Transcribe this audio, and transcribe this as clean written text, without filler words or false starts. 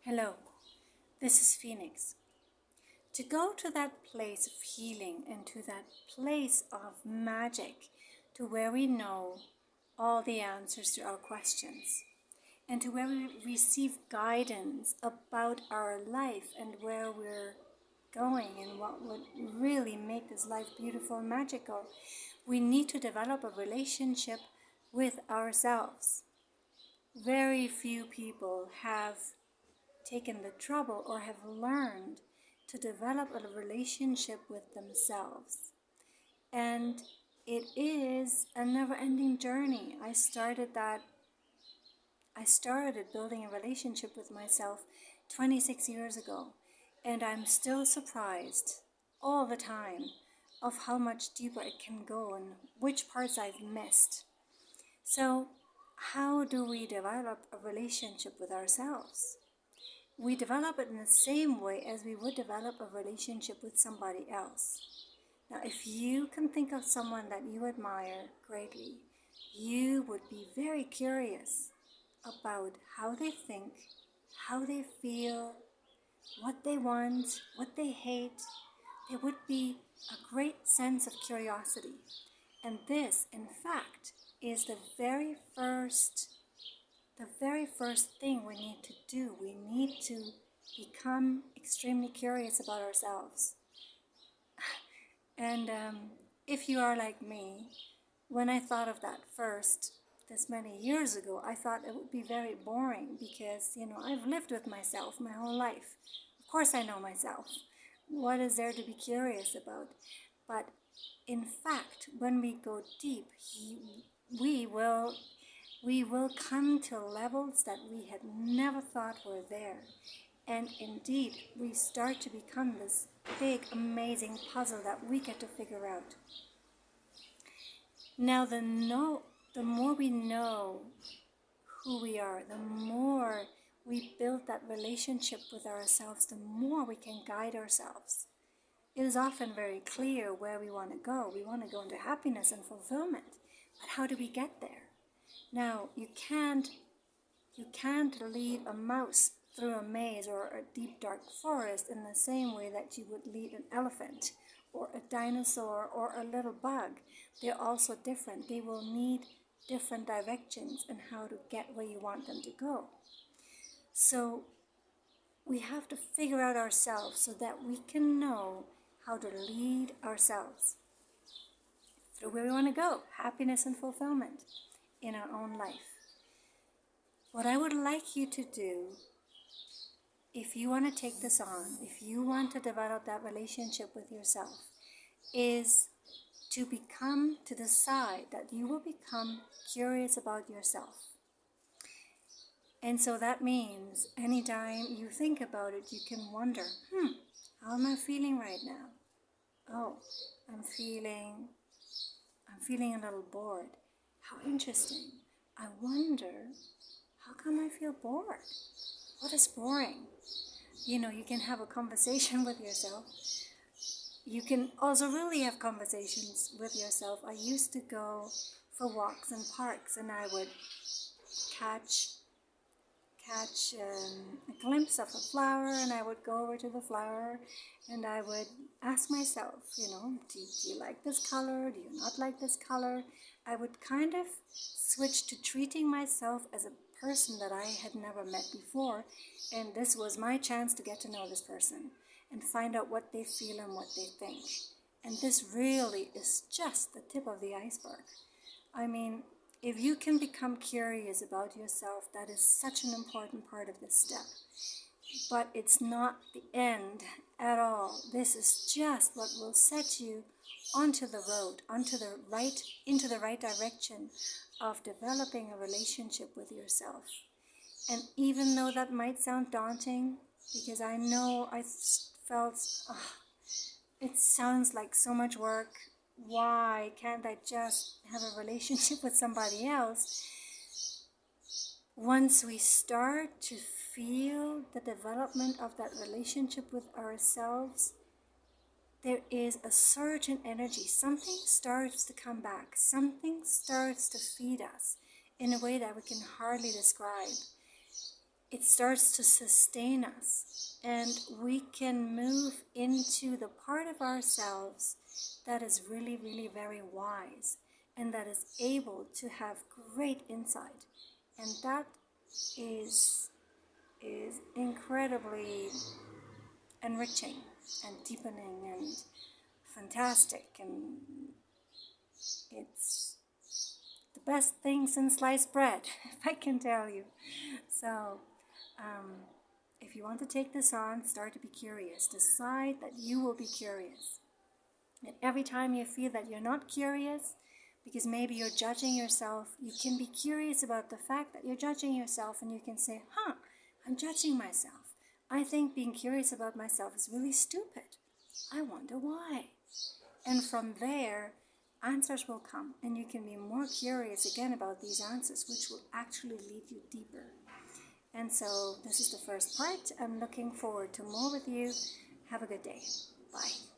Hello, this is Phoenix. To go to that place of healing and to that place of magic, to where we know all the answers to our questions, and to where we receive guidance about our life and where we're going and what would really make this life beautiful and magical, we need to develop a relationship with ourselves. Very few people have taken the trouble or have learned to develop a relationship with themselves. And it is a never-ending journey. I started building a relationship with myself 26 years ago, and I'm still surprised all the time of how much deeper it can go and which parts I've missed. So, how do we develop a relationship with ourselves? We develop it in the same way as we would develop a relationship with somebody else. Now, if you can think of someone that you admire greatly, you would be very curious about how they think, how they feel, what they want, what they hate. There would be a great sense of curiosity. And this, in fact, is the very first thing we need to do. We need to become extremely curious about ourselves. And if you are like me, when I thought of that first, this many years ago, I thought it would be very boring because, I've lived with myself my whole life. Of course I know myself. What is there to be curious about? But in fact, when we go deep, we will come to levels that we had never thought were there. And indeed, we start to become this big, amazing puzzle that we get to figure out. Now, the more we know who we are, the more we build that relationship with ourselves, the more we can guide ourselves. It is often very clear where we want to go. We want to go into happiness and fulfillment. But how do we get there? Now, you can't lead a mouse through a maze or a deep dark forest in the same way that you would lead an elephant or a dinosaur or a little bug. They're also different. They will need different directions and how to get where you want them to go. So we have to figure out ourselves so that we can know how to lead ourselves through where we want to go, happiness and fulfillment in our own life. What I would like you to do, if you want to take this on, if you want to develop that relationship with yourself, is to decide that you will become curious about yourself. And so that means anytime you think about it, you can wonder, how am I feeling right now? Oh, I'm feeling a little bored. How interesting. I wonder, how come I feel bored? What is boring? You can have a conversation with yourself. You can also really have conversations with yourself. I used to go for walks in parks, and I would catch a glimpse of a flower, and I would go over to the flower, and I would ask myself, do you like this color? Do you not like this color? I would kind of switch to treating myself as a person that I had never met before, and this was my chance to get to know this person and find out what they feel and what they think. And this really is just the tip of the iceberg. I mean, if you can become curious about yourself, that is such an important part of this step. But it's not the end at all. This is just what will set you onto the road, into the right direction of developing a relationship with yourself. And even though that might sound daunting, because I know I felt, it sounds like so much work. Why can't I just have a relationship with somebody else? Once we start to feel the development of that relationship with ourselves, there is a surge in energy. Something starts to come back. Something starts to feed us in a way that we can hardly describe. it starts to sustain us, and we can move into the part of ourselves that is really, really very wise and that is able to have great insight. And that is incredibly enriching and deepening and fantastic, and it's the best thing since sliced bread, if I can tell you. So if you want to take this on, start to be curious. Decide that you will be curious. And every time you feel that you're not curious, because maybe you're judging yourself, you can be curious about the fact that you're judging yourself, and you can say, I'm judging myself. I think being curious about myself is really stupid. I wonder why. And from there, answers will come, and you can be more curious again about these answers, which will actually lead you deeper. And so this is the first part. I'm looking forward to more with you. Have a good day. Bye.